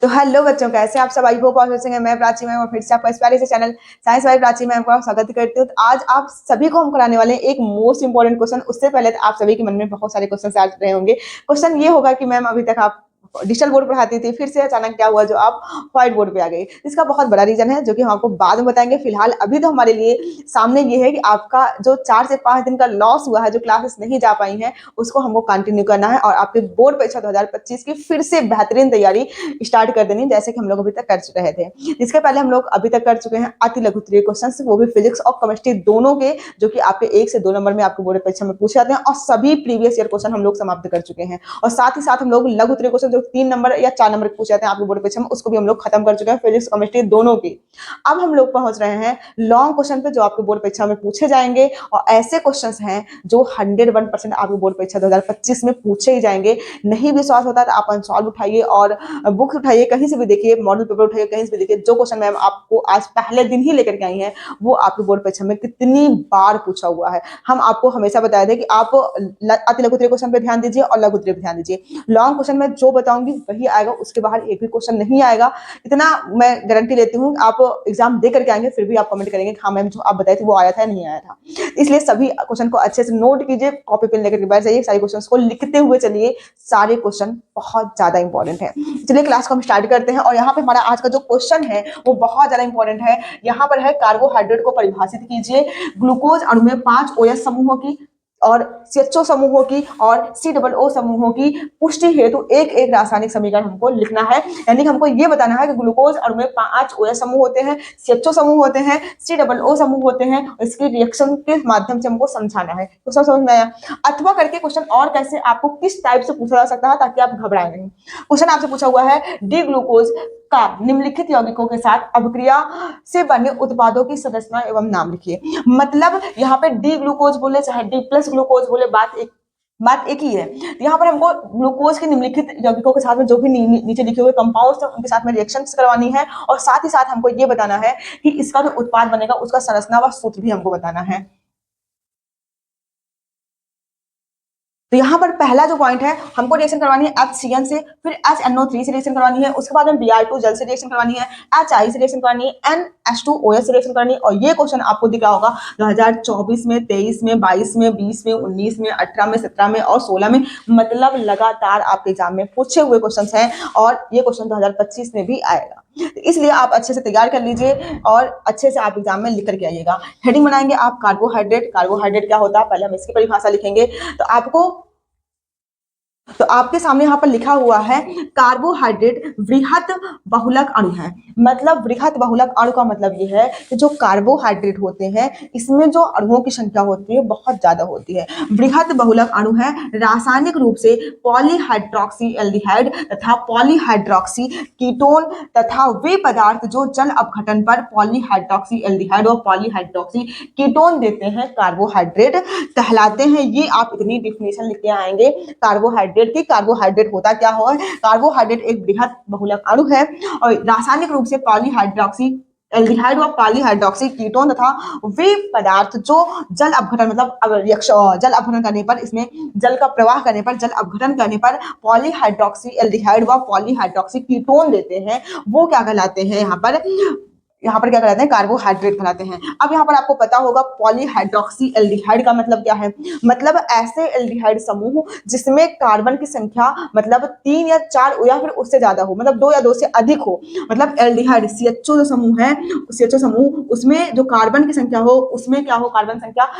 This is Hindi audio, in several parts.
तो हेलो बच्चों, कैसे आप सब? आई होप आप अच्छे हैं। मैं प्राची मैम और फिर से आपका इस प्यारे से चैनल साइंस वाली प्राची मैम का स्वागत करती हूँ। तो आज आप सभी को हम कराने वाले हैं एक मोस्ट इंपॉर्टेंट क्वेश्चन। उससे पहले तो आप सभी के मन में बहुत सारे क्वेश्चन आ रहे होंगे। क्वेश्चन ये होगा कि मैम अभी तक आप डिजिटल बोर्ड पढ़ाती थी, फिर से अचानक क्या हुआ जो आप व्हाइट बोर्ड पे आ गई? इसका बहुत बड़ा रीजन है जो कि हम आपको बाद में बताएंगे। फिलहाल अभी तो हमारे लिए सामने ये है कि आपका जो 4 से 5 दिन का लॉस हुआ है, जो क्लासेस नहीं जा पाई हैं, उसको हमको कंटिन्यू करना है और आपके बोर्ड परीक्षा 2025 की फिर से बेहतरीन तैयारी स्टार्ट कर देनी, जैसे कि हम लोग अभी तक कर रहे थे। इसके पहले हम लोग अभी तक कर चुके हैं अति लघु उत्तरीय क्वेश्चन, वो भी फिजिक्स और केमिस्ट्री दोनों के, जो कि आपके 1 से 2 नंबर में आपको बोर्ड परीक्षा में पूछे जाते हैं। और सभी प्रीवियस ईयर क्वेश्चन हम लोग समाप्त कर चुके हैं। और साथ ही साथ हम लोग लघु उत्तरीय क्वेश्चन जो 3 नंबर या 4 नंबर पूछे जाते हैं आपके बोर्ड परीक्षा में, उसको भी हम लोग खत्म कर चुके हैं, फिजिक्स केमिस्ट्री दोनों की। अब हम लोग पहुंच रहे हैं लॉन्ग क्वेश्चन पे, जो आपके बोर्ड परीक्षा में पूछे जाएंगे। और ऐसे क्वेश्चंस हैं जो 101% आपके बोर्ड परीक्षा 2025 में पूछे ही जाएंगे। नहीं विश्वास होता तो आप अनसॉल्व उठाइए और बुक्स उठाइए, कहीं से भी देखिए, मॉडल पेपर उठाइए, कहीं से भी देखिए। जो क्वेश्चन मैम आपको आज पहले दिन ही लेकर के आई हैं, वो आपके बोर्ड परीक्षा में कितनी बार पूछा हुआ है। हम आपको हमेशा बताए थे कि आप अति लघु उत्तरीय क्वेश्चन पे ध्यान दीजिए और लघु उत्तरीय पे ध्यान दीजिए। लॉन्ग क्वेश्चन में जो बताऊंगी वही आएगा, उसके बाहर एक भी क्वेश्चन नहीं आएगा। इतना मैं गारंटी लेती हूँ। आप एग्जाम दे करके आएंगे, फिर भी आप कमेंट करेंगे कि हाँ मैम जो आप बताई थी वो आया था या नहीं आया था। इसलिए सभी क्वेश्चन को अच्छे से नोट कीजिए, कॉपी पेन लेकर के बैठ जाइए, सारे क्वेश्चन को लिखते हुए चलिए। सारे क्वेश्चन बहुत ज्यादा इंपॉर्टेंट है। चलिए क्लास को हम स्टार्ट करते हैं। और यहाँ पे हमारा आज का जो क्वेश्चन है वो बहुत ज्यादा इंपॉर्टेंट है। यहाँ पर है कार्बोहाइड्रेट को परिभाषित कीजिए। ग्लूकोज अणु में 5 OH समूहों की और CHO समूहों की और COO समूहों की पुष्टि हेतु एक एक रासायनिक समीकरण हमको लिखना है। यानी कि हमको ये बताना है कि ग्लूकोज अणु में 5 OH समूह होते हैं, CHO समूह होते हैं, COO समूह होते हैं। इसकी रिएक्शन के माध्यम से हमको समझाना है। तो सब समझ में आया? अथवा करके क्वेश्चन और कैसे आपको किस टाइप से पूछा जा सकता है, ताकि आप घबराएं नहीं। क्वेश्चन आपसे पूछा हुआ है डी ग्लूकोज का निम्नलिखित यौगिकों के साथ अभिक्रिया से बने उत्पादों की संरचना एवं नाम लिखिए। मतलब यहाँ पे डी ग्लूकोज बोले चाहे डी प्लस ग्लूकोज बोले, बात एक ही है। यहाँ पर हमको ग्लूकोज के निम्नलिखित यौगिकों के साथ में जो भी नीचे लिखे हुए कंपाउंड्स हैं उनके साथ में रिएक्शंस करवानी है। और साथ ही साथ हमको ये बताना है कि इसका जो उत्पाद बनेगा उसका संरचना व सूत्र भी हमको बताना है। तो यहाँ पर पहला जो पॉइंट है, हमको रिएक्शन करवानी है HCN से, फिर HNO3 से रिएक्शन करवानी है, उसके बाद में Br2 जल से रिएक्शन करवानी है, HI से रिएक्शन करवानी है, NH2OH से रिएक्शन करवानी है। और ये क्वेश्चन आपको दिख रहा होगा 2024 में, 23 में, 22 में, 20 में, 19 में, 18 में, 17 में और 16 में। मतलब लगातार आपके एग्जाम में पूछे हुए क्वेश्चन हैं और ये क्वेश्चन 2025 में भी आएगा। इसलिए आप अच्छे से तैयार कर लीजिए और अच्छे से आप एग्जाम में लिख करके आइएगा। हेडिंग बनाएंगे आप कार्बोहाइड्रेट। कार्बोहाइड्रेट क्या होता है, पहले हम इसकी परिभाषा लिखेंगे। तो आपके सामने यहाँ पर लिखा हुआ है कार्बोहाइड्रेट वृहत बहुलक अणु है। मतलब वृहत बहुलक अणु का मतलब ये है कि जो कार्बोहाइड्रेट होते हैं इसमें जो अणुओं की संख्या होती है बहुत ज्यादा होती है। वृहत बहुलक अणु है, रासायनिक रूप से पॉलीहाइड्रोक्सी एल्डिहाइड तथा पॉलीहाइड्रोक्सी कीटोन तथा वे पदार्थ जो जल अपघटन पर पॉलीहाइड्रोक्सी एल्डिहाइड और पॉलीहाइड्रोक्सी कीटोन देते हैं कार्बोहाइड्रेट कहलाते हैं। ये आप इतनी डिफिनेशन लिख के आएंगे कार्बोहाइड्रेट की। कार्बोहाइड्रेट होता क्या हो? कार्बोहाइड्रेट एक बृहत बहुलक अणु है और रासायनिक रूप से पॉलीहाइड्रोक्सी एल्डिहाइड और पॉलीहाइड्रोक्सी कीटोन तथा वे पदार्थ जो जल अपघटन मतलब जल अपघटन करने पर, इसमें जल का प्रवाह करने पर, जल अपघटन करने पर पॉलीहाइड्रोक्सी एल्डिहाइड व पॉलीहाइड्रोक्सी कीटोन देते हैं, वो क्या कहलाते हैं? यहाँ पर क्या कहलाते हैं? कार्बोहाइड्रेट कहलाते हैं। अब यहाँ पर आपको पता होगा पॉलीहाइड्रोक्सी एल्डिहाइड का मतलब क्या है। मतलब ऐसे एल्डिहाइड समूह जिसमें कार्बन की संख्या मतलब 3 या 4 या फिर उससे ज्यादा हो, मतलब 2 या 2 से अधिक हो। मतलब एल्डिहाइड CHO जो समूह है, CHO समूह, उसमें जो कार्बन की संख्या हो, उसमें क्या हो, कार्बन संख्या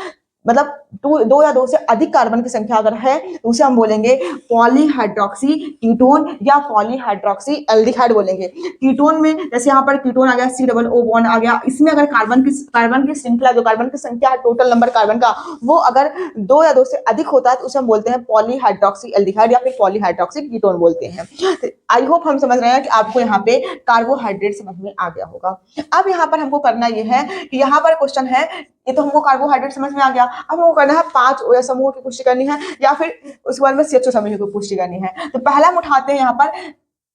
मतलब 2 या 2 से अधिक कार्बन की संख्या अगर है तो उसे हम बोलेंगे पॉलीहाइड्रोक्सी कीटोन या पॉलीहाइड्रोक्सी एल्डिहाइड बोलेंगे। कीटोन में जैसे यहाँ पर कीटोन आ गया, COO बॉन्ड आ गया, इसमें अगर कार्बन की श्रृंखला, जो कार्बन की संख्या है, टोटल नंबर कार्बन का, वो अगर 2 या 2 से अधिक होता है तो उसे हम बोलते हैं पॉलीहाइड्रोक्सी एल्डिहाइड या फिर पॉलीहाइड्रोक्सी कीटोन बोलते हैं। आई होप हम समझ रहे हैं कि आपको यहाँ पे कार्बोहाइड्रेट समझ में आ गया होगा। अब यहाँ पर हमको करना यह है कि यहाँ पर क्वेश्चन है, ये तो हमको कार्बोहाइड्रेट समझ में आ गया। अब हमको करना है 5 OH समूहों की पुष्टि करनी है या फिर उसके बाद में CHO समूह की पुष्टि करनी है। तो पहला हम उठाते हैं यहाँ पर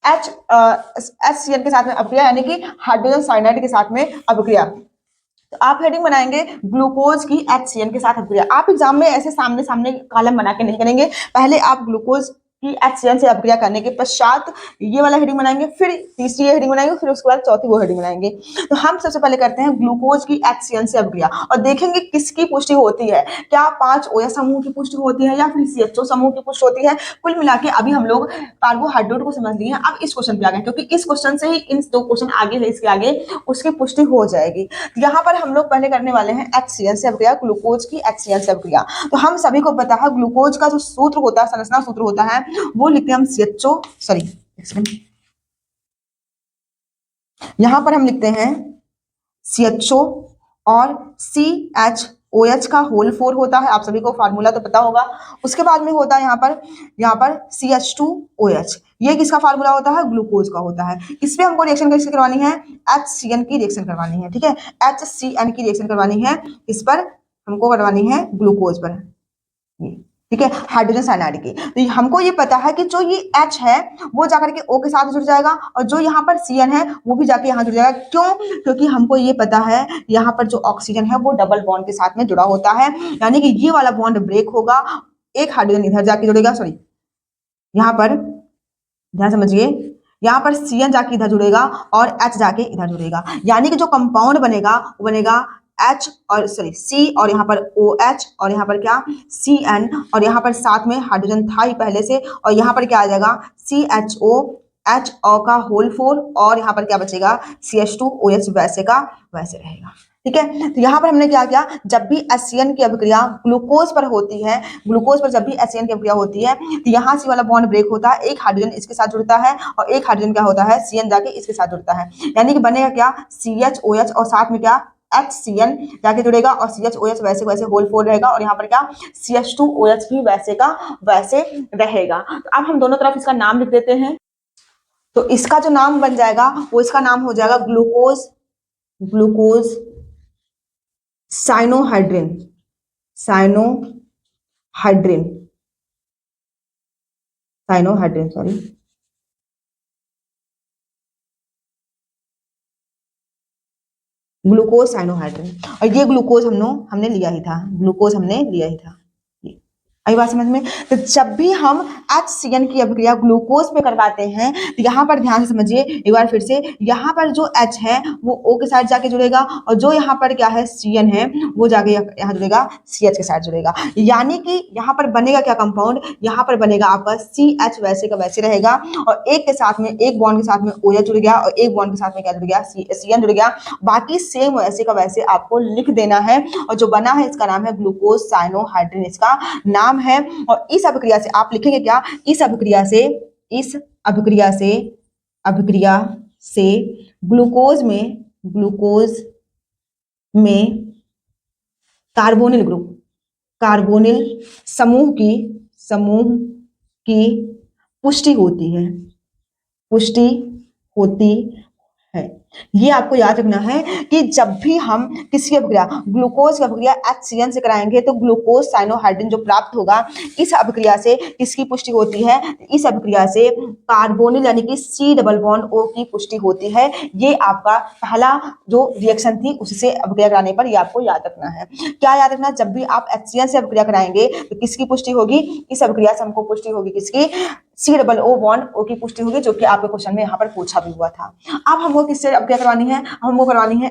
HCN के साथ में अभिक्रिया, यानी कि हाइड्रोजन साइनाइड के साथ में अभिक्रिया। तो आप हेडिंग बनाएंगे ग्लूकोज की HCN के साथ अभिक्रिया। आप एग्जाम में ऐसे सामने सामने कॉलम बना के नहीं करेंगे, पहले आप ग्लूकोज कि HCN से अभिक्रिया करने के पश्चात ये वाला हेडिंग बनाएंगे, फिर तीसरी हेडिंग बनाएंगे, फिर उसके बाद चौथी वो हेडिंग बनाएंगे। तो हम सबसे पहले करते हैं ग्लूकोज की HCN से अभिक्रिया और देखेंगे किसकी पुष्टि होती है, क्या 5 OH समूह की पुष्टि होती है या फिर CHO समूह की पुष्टि होती है। कुल मिला के अभी हम लोग कार्बोहाइड्रेट को समझ लिए हैं, अब इस क्वेश्चन पे आ गए क्योंकि इस क्वेश्चन से ही इन 2 क्वेश्चन आगे है, इसके आगे उसकी पुष्टि हो जाएगी। यहाँ पर हम लोग पहले करने वाले हैं HCN से अभिक्रिया, ग्लूकोज की HCN से अभिक्रिया। तो हम सभी को पता है ग्लूकोज का जो सूत्र होता है, संरचना सूत्र होता है, वो लिखते हैं हम CHO, सॉरी यहां पर हम लिखते हैं CHO और CHOH का होल 4 होता है, आप सभी को फार्मूला तो पता होगा। उसके बाद में होता है यहाँ पर CH2OH, ये किसका फार्मूला होता है, ग्लूकोज का होता है। इस पे हमको रिएक्शन कैसे करवानी है, HCN की रिएक्शन करवानी है, ठीक है, HCN की रिएक्शन करवानी है, इस पर हमको करवानी है ग्लूकोज पर, ठीक है, हाइड्रोजन साइनाइड की। तो हमको ये पता है कि जो ये H है वो जाकर के O के साथ जुड़ जाएगा और जो यहाँ पर CN है वो भी जाके यहाँ जुड़ जाएगा। क्यों, क्योंकि हमको ये पता है यहाँ पर जो ऑक्सीजन है वो डबल बॉन्ड के साथ में जुड़ा होता है, यानी कि ये वाला बॉन्ड ब्रेक होगा, एक हाइड्रोजन इधर जाके जुड़ेगा, सॉरी यहाँ पर ध्यान समझिए, यहाँ पर CN जाके इधर जुड़ेगा और H जाके इधर जुड़ेगा, यानी कि जो कंपाउंड बनेगा वो बनेगा H और सॉरी C और यहाँ पर OH और यहाँ पर क्या CN और यहाँ पर साथ में हाइड्रोजन था ही पहले से और यहाँ पर क्या आ जाएगा CHO HO का होल 4 और यहाँ पर क्या बचेगा CH2OH वैसे का वैसे रहेगा, ठीक है। तो यहाँ पर हमने क्या किया, जब भी HCN की अभिक्रिया ग्लूकोज पर होती है, ग्लूकोज पर जब भी HCN की अभिक्रिया होती है तो यहाँ से वाला बॉन्ड ब्रेक होता है, एक हाइड्रोजन इसके साथ जुड़ता है और एक हाइड्रोजन क्या होता है CN जाके इसके साथ जुड़ता है, यानी कि बनेगा क्या CHOH और साथ में क्या HCN जाके जुड़ेगा और CHOH वैसे वैसे होल 4 रहेगा और यहाँ पर क्या CH2OH भी वैसे का वैसे रहेगा। तो अब हम दोनों तरफ इसका नाम लिख देते हैं, तो इसका जो नाम बन जाएगा वो इसका नाम हो जाएगा glucose, glucose cyanohydrin, cyanohydrin, cyanohydrin sorry, glucose cyanohydrin. और ये ग्लूकोज हमने लिया ही था, ग्लूकोज हमने लिया ही था, आई बात समझ में। तो जब भी हम HCN की अभिक्रिया ग्लूकोज पे करवाते हैं तो यहाँ पर ध्यान से समझिए एक बार फिर से, यहाँ पर जो H है वो O के साथ जाके जुड़ेगा और जो यहाँ पर क्या है CN है वो जाके यहाँ जुड़ेगा CH के साथ जुड़ेगा, यानी कि यहाँ पर बनेगा क्या कंपाउंड, यहाँ पर बनेगा आपका CH वैसे का वैसे रहेगा और एक के साथ में एक बॉन्ड के साथ में OH जुड़ गया और एक बॉन्ड के साथ में क्या जुड़ गया CN जुड़ गया, बाकी सेम वैसे का वैसे आपको लिख देना है और जो बना है इसका नाम है ग्लूकोज साइनोहाइड्रिन, इसका नाम है। और इस अभिक्रिया से आप लिखेंगे क्या, इस अभिक्रिया से, इस अभिक्रिया से, अभिक्रिया से ग्लूकोज में कार्बोनिल ग्रुप, कार्बोनिल समूह की पुष्टि होती है, पुष्टि होती है। ये आपको याद रखना है कि जब भी हम किसी अभिक्रिया ग्लूकोज की अभिक्रिया HCN से कराएंगे तो ग्लूकोज साइनोहाइड्रिन जो प्राप्त होगा इस अभिक्रिया से किसकी पुष्टि होती है, इस अभिक्रिया से कार्बोनिल यानी कि C डबल बॉन्ड O की पुष्टि होती है। ये आपका पहला जो रिएक्शन थी उससे अभिक्रिया कराने पर ये आपको याद रखना है। क्या याद रखना, जब भी आप HCN से अभिक्रिया कराएंगे तो किसकी पुष्टि होगी, इस अभिक्रिया से हमको पुष्टि होगी किसकी, C double O bond O की पुष्टि होगी, जो कि आपके क्वेश्चन में यहाँ पर पूछा भी हुआ था। अब हमको किससे अभिक्रिया करवानी है, हमको करवानी है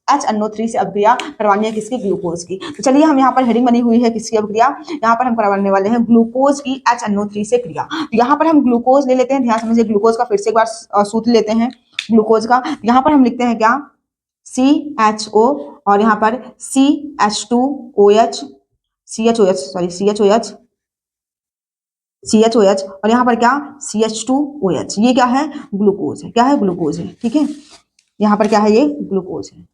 HNO3 से अभिक्रिया करवानी है किसकी, ग्लूकोज की। तो चलिए हम यहाँ पर हेडिंग बनी हुई है किसकी अभिक्रिया, यहाँ पर हम करवाने वाले हैं ग्लूकोज की HNO3 से क्रिया। तो यहाँ पर हम ग्लूकोज ले लेते हैं, ध्यान समझिए ग्लूकोज का फिर से एक बार सूत्र लेते हैं ग्लूकोज का। यहाँ पर हम लिखते हैं क्या CHO और यहाँ पर CH2OH, CHOH और यहाँ पर क्या CH2OH, ये क्या है ग्लूकोज है, क्या है ग्लूकोज है, ठीक है, यहाँ पर क्या है ये ग्लूकोज है,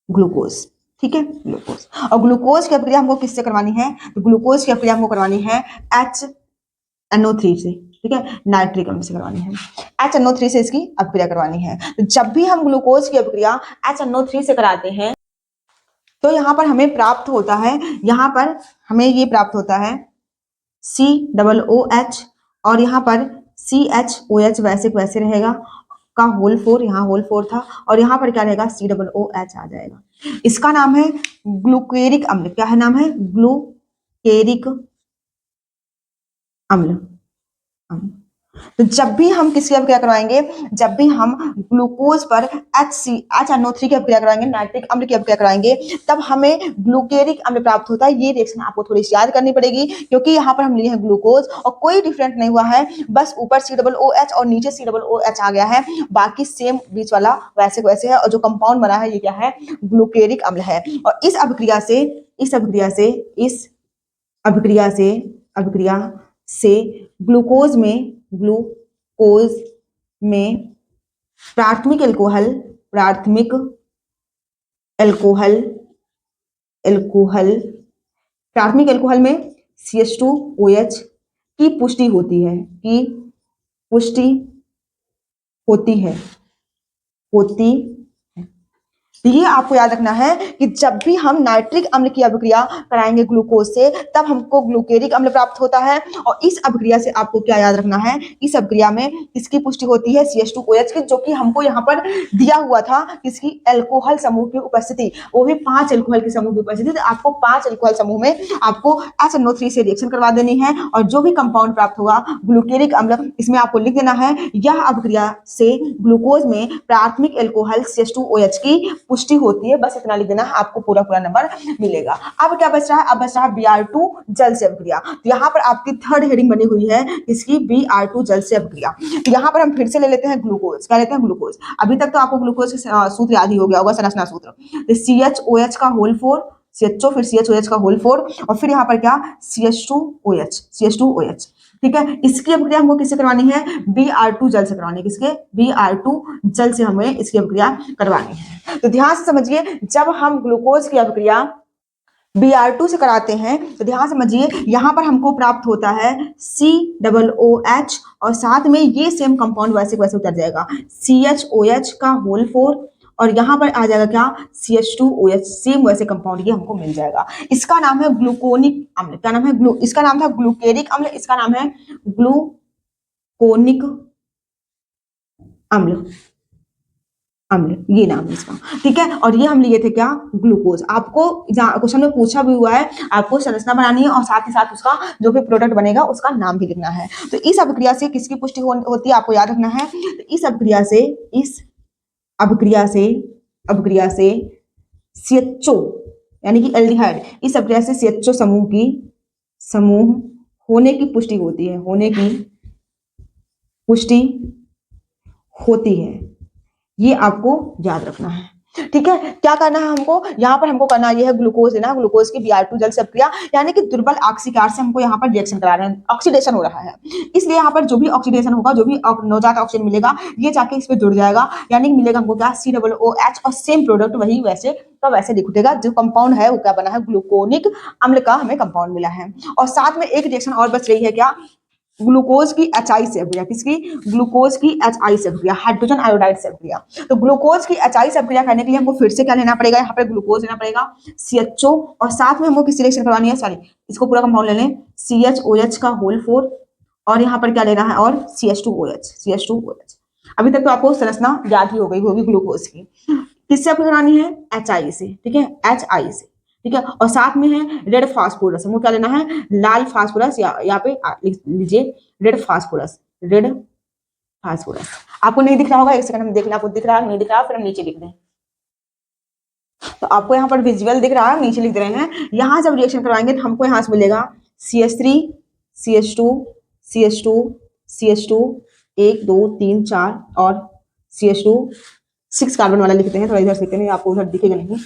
ग्लूकोज, ठीक है ग्लूकोज। और ग्लूकोज की अभिक्रिया हमको किससे करवानी है, तो ग्लूकोज की अभिक्रिया हमको करवानी है HNO3 से, ठीक है, नाइट्रिक अम्ल से करवानी है, HNO3 से इसकी अभिक्रिया करवानी है। तो जब भी हम ग्लूकोज की अभिक्रिया HNO3 से कराते हैं तो यहाँ पर हमें प्राप्त होता है, यहाँ पर हमें ये प्राप्त होता है COOH और यहाँ पर CHOH वैसे वैसे रहेगा का होल 4, यहाँ होल 4 था और यहाँ पर क्या रहेगा COOH आ जाएगा। इसका नाम है ग्लूकेरिक अम्ल, क्या है नाम है ग्लूकेरिक अम्ल, अम्ल। तो जब भी हम किसकी अभिक्रिया करवाएंगे, जब भी हम ग्लूकोज पर HNO3 की अभिक्रिया करवाएंगे, नाइट्रिक अम्ल की अभिक्रिया कराएंगे, तब हमें ग्लूकेरिक अम्ल प्राप्त होता है। ये रिएक्शन आपको थोड़ी सी याद करनी पड़ेगी, क्योंकि यहाँ पर हम लिए हैं ग्लूकोज और कोई डिफरेंट नहीं हुआ है, बस ऊपर COOH और नीचे COOH आ गया है, बाकी सेम बीच वाला वैसे वैसे है, और जो कंपाउंड बना है ये क्या है, ग्लूकेरिक अम्ल है। और इस अभिक्रिया से ग्लूकोज में प्राथमिक एल्कोहल में CH2OH की पुष्टि होती है, तो ये आपको याद रखना है कि जब भी हम नाइट्रिक अम्ल की अभिक्रिया कराएंगे ग्लूकोज से, तब हमको ग्लूकेरिक अम्ल प्राप्त होता है। और इस अभिक्रिया से आपको क्या याद रखना है, इस अभिक्रिया में किसकी पुष्टि होती है, CH2OH की, जो कि हमको यहाँ पर दिया हुआ था, किसकी, एल्कोहल समूह की उपस्थिति, वो भी 5 एल्कोहल के समूह की उपस्थिति। तो आपको 5 एल्कोहल समूह में आपको HNO3 से रिएक्शन करवा देनी है, और जो भी कंपाउंड प्राप्त होगा ग्लूकेरिक अम्ल, इसमें आपको लिख देना है, यह अभिक्रिया से ग्लूकोज में प्राथमिक एल्कोहल CH2OH की पुष्टि होती है। बस इतना लिख देना, आपको पूरा नंबर मिलेगा। अब क्या बच रहा है, अब बच रहा है Br2 जल से अभिक्रिया। तो यहाँ पर आपकी थर्ड हेडिंग बनी हुई है इसकी, Br2 जल से अभिक्रिया। तो यहाँ पर हम फिर से ले लेते हैं ग्लूकोज, क्या लेते हैं, ग्लूकोज। अभी तक तो आपको ग्लूकोज सूत्र याद ही हो गया होगा, संरचना सूत्र, CHOH का होल 4, CHO फिर CHOH का होल 4, और फिर यहाँ पर क्या, CH2OH। ठीक है, इसकी अभिक्रिया हमको किससे करवानी है, Br2 जल से करवानी है, किसके, Br2 जल से हमें इसकी अभिक्रिया करवानी है। तो ध्यान से समझिए, जब हम ग्लूकोज की अभिक्रिया Br2 से कराते हैं, तो ध्यान समझिए, यहाँ पर हमको प्राप्त होता है COOH, और साथ में ये सेम कंपाउंड वैसे वैसे उतर जाएगा, CHOH का होल 4, और यहाँ पर आ जाएगा क्या, CH2OH, सेम वैसे कंपाउंड ये हमको मिल जाएगा। इसका नाम है ग्लूकोनिक अम्ल। क्या नाम है, इसका नाम था ग्लूकेरिक अम्ल, इसका नाम है ग्लूकोनिक अम्ल, ये नाम है इसका। ठीक है, और ये हम लिए थे क्या, ग्लूकोज। आपको क्वेश्चन में पूछा भी हुआ है, आपको संरचना बनानी है और साथ ही साथ उसका जो भी प्रोडक्ट बनेगा उसका नाम भी लिखना है। तो इस अभिक्रिया से किसकी पुष्टि होती है, आपको याद रखना है। तो इस अभिक्रिया से CHO यानी कि एल्डिहाइड, इस अभिक्रिया से CHO समूह होने की पुष्टि होती है, ये आपको याद रखना है। ठीक है, क्या करना है हमको, यहाँ पर हमको करना ये है, ग्लूकोज लेना, ग्लूकोज की Br2 जल से अभिक्रिया, यानी कि दुर्बल ऑक्सीकार से हमको यहाँ पर रिएक्शन करा रहे हैं, ऑक्सीडेशन हो रहा है, इसलिए यहाँ पर जो भी ऑक्सीडेशन होगा, जो भी नवजात ऑक्सीजन मिलेगा, ये जाके इस पे जुड़ जाएगा, यानी मिलेगा हमको क्या, COOH, और सेम प्रोडक्ट वही वैसे का वैसे दिखेगा, जो कंपाउंड है वो क्या बना है, ग्लूकोनिक अम्ल का हमें कंपाउंड मिला है। और साथ में एक रिएक्शन और बच रही है, क्या, ग्लूकोज की HI से अभिक्रिया, किसकी, ग्लूकोज की HI से अभिक्रिया, हाइड्रोजन आयोडाइड से अभिक्रिया। तो ग्लूकोज की HI से अभिक्रिया करने के लिए हमको फिर से क्या लेना पड़ेगा, यहाँ पर ग्लूकोज लेना पड़ेगा, CHO, और साथ में हमको किसी रिएक्शन करवानी है, सॉरी इसको पूरा कंपाउंड ले लें, CHOH का होल 4, और यहाँ पर क्या लेना है, और CH2OH। अभी तक तो आपको संरचना याद ही हो गई होगी ग्लूकोज की। किससे अभिक्रिया करानी है, HI से। ठीक है, HI से। ठीक है, और साथ में है रेड फास्फोरस, हमको क्या लेना है, लाल फास्फोरस, यहाँ पे लिख लीजिए रेड फास्फोरस। आपको नहीं दिख रहा होगा, एक सेकंड हम देख लें, आपको दिख रहा है नहीं दिख रहा, फिर हम नीचे लिख दें। तो आपको यहाँ पर विजुअल दिख रहा है, नीचे लिख दे रहे हैं। यहाँ जब रिएक्शन करवाएंगे तो हमको यहाँ से मिलेगा CH3 CH2 CH2 CH2 1 2 3 4 और CH2 6 कार्बन वाला लिखते हैं, थोड़ा इधर से लिखते हैं, आपको उधर दिखेगा नहीं।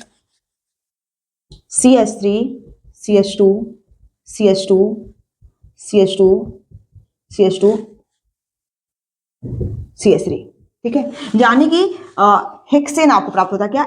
CH3 CH2 CH2 CH2 CH2 CH3। ठीक है, यानी कि हेक्सेन आपको प्राप्त होता है, क्या,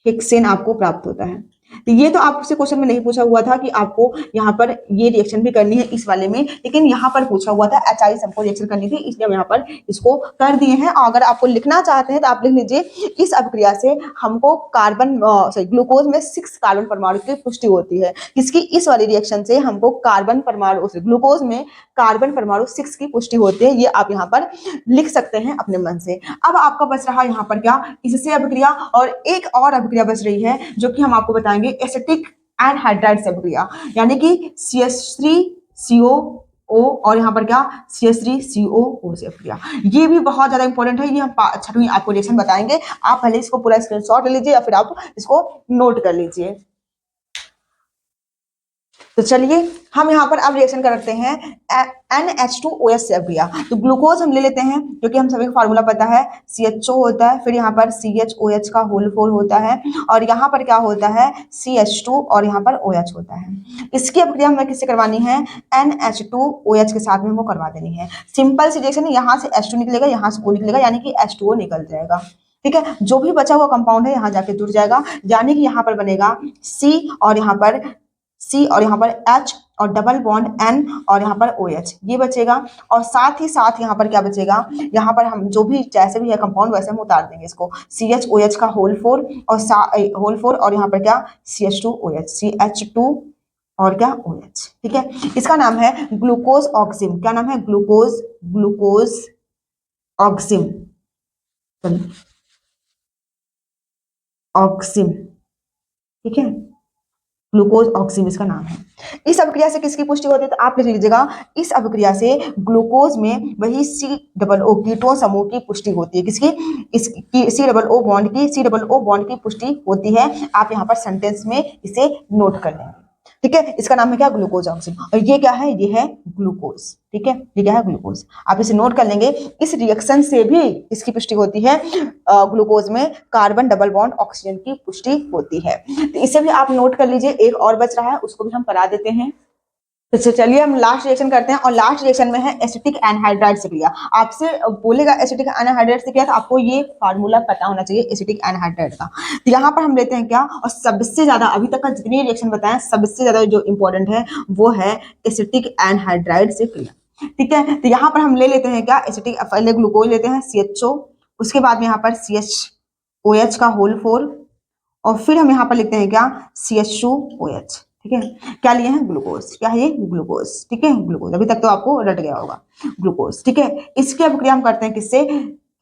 हेक्सेन आपको प्राप्त होता है। तो ये तो आपसे क्वेश्चन में नहीं पूछा हुआ था कि आपको यहाँ पर ये रिएक्शन भी करनी है इस वाले में, लेकिन यहाँ पर पूछा हुआ था HI सबको रिएक्शन करनी थी, इसलिए हम यहाँ पर इसको कर दिए हैं। और अगर आपको लिखना चाहते हैं तो आप लिख लीजिए, इस अभिक्रिया से हमको ग्लूकोज में 6 कार्बन परमाणु की पुष्टि होती है। किसकी, इस वाली रिएक्शन से हमको कार्बन परमाणु, ग्लूकोज में कार्बन परमाणु 6 की पुष्टि होती है, ये आप यहाँ पर लिख सकते हैं अपने मन से। अब आपका बच रहा यहाँ पर क्या, इससे अभिक्रिया, और एक और अभिक्रिया बच रही है जो कि हम आपको बताएंगे, एसिटिक एनहाइड्राइड से अभिक्रिया, यानी कि CH3CO ओ और यहाँ पर क्या CH3CO O से अभिक्रिया। ये भी बहुत ज्यादा इंपॉर्टेंट है, ये हम छठवीं आपको रिएक्शन बताएंगे। आप पहले इसको पूरा स्क्रीनशॉट ले लीजिए या फिर आप इसको नोट कर लीजिए। तो चलिए हम यहाँ पर अब रिएक्शन करते हैं NH2OH से अभिक्रिया। तो ग्लूकोज हम ले लेते हैं, जो कि हम सभी को फार्मूला पता है, CHO होता है, फिर यहाँ पर CHOH का होल 4 होता है, और यहाँ पर क्या होता है CH2 और यहाँ पर OH होता है। इसकी अभिक्रिया हमें किससे करवानी है, NH2OH के साथ में हमको करवा देनी है। सिंपल सी रिएक्शन है, यहाँ से H2 निकलेगा, यहाँ से O निकलेगा, यानी कि H2O निकल जाएगा। ठीक है, जो भी बचा हुआ कंपाउंड है यहाँ जाके जुड़ जाएगा, यानी कि यहाँ पर बनेगा C और यहाँ पर C और यहाँ पर H और डबल बॉन्ड N और यहाँ पर OH ये बचेगा। और साथ ही साथ यहाँ पर क्या बचेगा, यहाँ पर हम जो भी जैसे भी है कंपाउंड वैसे हम उतार देंगे इसको, CHOH का होल 4 और होल 4 और यहाँ पर क्या CH2OH, CH2 और क्या OH। ठीक है, इसका नाम है ग्लूकोज ऑक्सिम। क्या नाम है, ग्लूकोज ऑक्सिम, ऑक्सिम। ठीक है, ग्लूकोज ऑक्सिम इसका नाम है। इस अभिक्रिया से किसकी पुष्टि होती है, तो आप लिख लीजिएगा, इस अभिक्रिया से ग्लूकोज में वही COO कीटोन समूह की पुष्टि होती है। किसकी, इसकी COO बॉन्ड की पुष्टि होती है। आप यहाँ पर सेंटेंस में इसे नोट कर लेंगे। ठीक है, इसका नाम है क्या, ग्लूकोज ऑक्सिम। और ये क्या है, ये है ग्लूकोज। ठीक है, ये क्या है, ग्लूकोज। आप इसे नोट कर लेंगे। इस रिएक्शन से भी इसकी पुष्टि होती है, ग्लूकोज में कार्बन डबल बॉन्ड ऑक्सीजन की पुष्टि होती है। तो इसे भी आप नोट कर लीजिए। एक और बच रहा है, उसको भी हम करा देते हैं। तो चलिए हम लास्ट रिएक्शन करते हैं, और लास्ट रिएक्शन में है एसिटिक एनहाइड्राइड से क्रिया। आपसे बोलेगा एसिटिक एनहाइड्राइड से क्या, तो आपको ये फार्मूला पता होना चाहिए एसिटिक एनहाइड्राइड का। तो यहाँ पर हम लेते हैं क्या, और सबसे ज्यादा अभी तक का जितनी रिएक्शन बताएं सबसे ज्यादा जो इंपॉर्टेंट है वो है एसिटिक एनहाइड्राइड से क्रिया। ठीक है, तो यहाँ पर हम ले लेते हैं क्या, एसिटिक, पहले ग्लूकोज लेते हैं CHO, उसके बाद में यहाँ पर CHOH का होल 4, और फिर हम यहाँ पर लिखते हैं क्या CH2OH। ठीक है, क्या लिए हैं, ग्लूकोज। क्या है ये, ग्लूकोज। ठीक है, ग्लूकोज। अभी तक तो आपको रट गया होगा, ग्लूकोज। ठीक है, इसकी अभिक्रिया हम करते हैं किससे,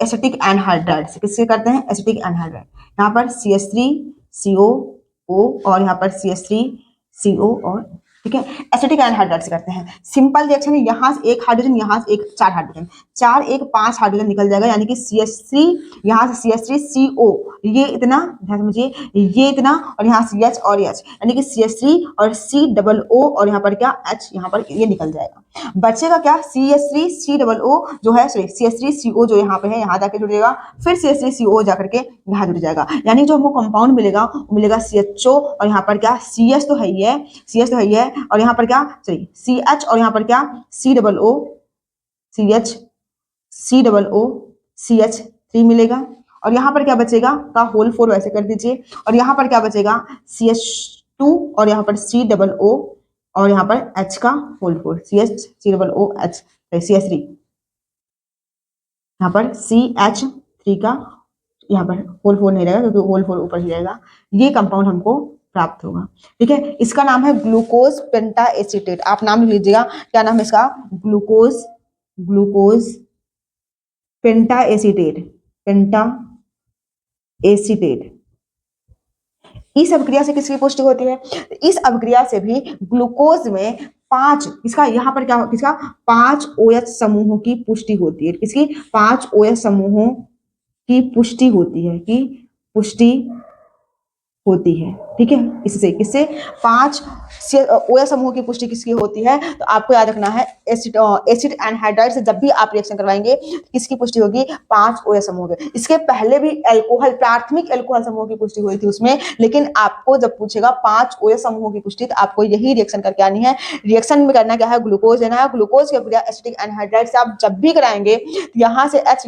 एसिटिक एनहाइड्राइड से। किससे करते हैं, एसिटिक एनहाइड्राइड। यहाँ पर CH3CO और यहाँ पर CH3CO और, ठीक है, एसिटिक एनहाइड्राइड से करते हैं। सिंपल रिएक्शन है, यहाँ से एक हाइड्रोजन, यहाँ से एक, 4 हाइड्रोजन, 4 1 5 हाइड्रोजन निकल जाएगा, यानी कि CH3, यहाँ से CH3CO, ये इतना ध्यान समझिए, ये इतना, और यहाँ CH और H, यानी कि CH3 और COO और यहाँ पर क्या H, यहाँ पर ये निकल जाएगा। बचेगा क्या, CH3COO जो है, सॉरी CH3CO जो यहाँ पे है, यहाँ जाके जुड़ जाएगा, फिर CH3CO जाकर के यहाँ जुड़ जाएगा, यानी जो हमको कंपाउंड मिलेगा वो मिलेगा CHO और यहाँ पर क्या CH तो है ही है, CH तो है ही है, और यहाँ पर क्या, सॉरी CH और यहाँ पर क्या COO, CH, COO, CH3 मिलेगा, और यहाँ पर क्या बचेगा, का होल 4 वैसे कर दीजिए, और यहाँ पर क्या बचेगा CH2 और यहाँ पर COO और यहाँ पर H का होल 4, CH3 यहाँ पर CH3 का यहाँ पर होल 4 नहीं रहेगा, क्योंकि होल 4 ऊपर ही रहेगा। ये कंपाउंड हमको प्राप्त होगा। ठीक है, इसका नाम है ग्लूकोज पेंटा एसीटेट। आप नाम लिख लीजिएगा, क्या नाम है इसका, ग्लूकोज पेंटा एसीटेट। इस अभिक्रिया से किसकी पुष्टि होती है, इस अभिक्रिया से भी ग्लूकोज में 5, इसका यहाँ पर क्या, किसका 5 OH समूहों की पुष्टि होती है। किसकी, 5 OH समूहों की पुष्टि होती है, ठीक है, इससे किससे 5 OH समूह की पुष्टि किसकी होती है, तो आपको याद रखना है एसिड एनहाइड्राइड से जब भी आप रिएक्शन करवाएंगे किसकी पुष्टि होगी, 5 OH समूह की। इसके पहले भी अल्कोहल, प्राथमिक अल्कोहल समूह की पुष्टि हुई थी उसमें, लेकिन आपको जब पूछेगा 5 OH समूह की पुष्टि, तो आपको यही रिएक्शन करके आनी है। रिएक्शन में करना क्या है, ग्लूकोज लेना है, ग्लूकोज की अभिक्रिया एसिटिक एनहाइड्राइड से आप जब भी कराएंगे यहाँ से H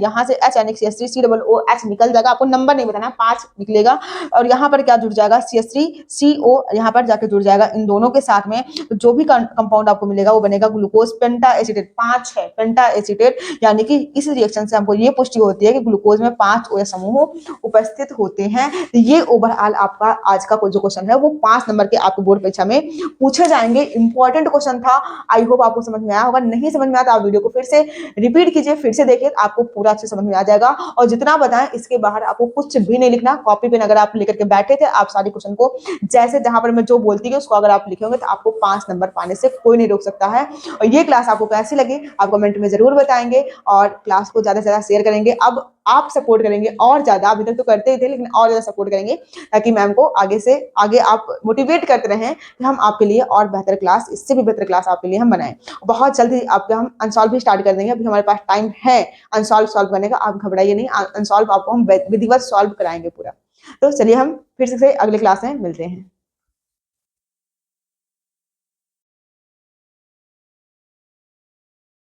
यानी CH3COOH निकल जाएगा, आपको नंबर नहीं बताना, 5 निकलेगा, और यहाँ पर क्या जुड़ जाएगा CH3CO यहाँ पर जाके जुड़ जाएगा इन दोनों के साथ में। तो जो भी कंपाउंड आपको मिलेगा वो बनेगा ग्लूकोज पेंटा एसीटेट। 5 है पेंटा एसीटेट, यानी कि इस रिएक्शन से हमको ये पुष्टि होती है कि ग्लूकोज में 5 OH समूह उपस्थित होते हैं। तो ये ओवरऑल आपका आज का जो क्वेश्चन है वो 5 नंबर के आपको बोर्ड परीक्षा में पूछे जाएंगे। इंपॉर्टेंट क्वेश्चन था, आई होप आपको समझ में आया होगा। नहीं समझ में आया तो आप वीडियो को फिर से रिपीट कीजिए, फिर से देखिए, आपको पूरा अच्छे समझ में आ जाएगा। और जितना बताएं इसके बाहर आपको कुछ भी नहीं लिखना, कॉपी पेन अगर आप लेकर के बैठे थे आप सारे क्वेश्चन को को जैसे जहाँ पर मैं जो बोलती हूँ उसको अगर आप लिखेंगे तो आपको 5 नंबर पाने से कोई नहीं रोक सकता है। और ये क्लास आपको कैसी लगी आप कमेंट में ज़रूर बताएँगे और क्लास को ज़्यादा से ज़्यादा शेयर करेंगे। अब आप सपोर्ट करेंगे और ज़्यादा, अभी तक तो करते ही थे लेकिन और ज़्यादा सपोर्ट करेंगे ताकि मैम को आगे से आगे आप मोटिवेट करते रहें कि हम आपके लिए और बेहतर क्लास, इससे भी बेहतर क्लास आपके लिए हम बनाएँ। बहुत जल्द ही आपका हम अनसॉल्व भी स्टार्ट कर देंगे, अभी हमारे पास टाइम है अनसॉल्व सॉल्व करने का, आप घबराइए नहीं, अनसॉल्व आपको हम विधिवत सॉल्व कराएँगे पूरा। तो चलिए हम फिर से अगले क्लास में मिलते हैं।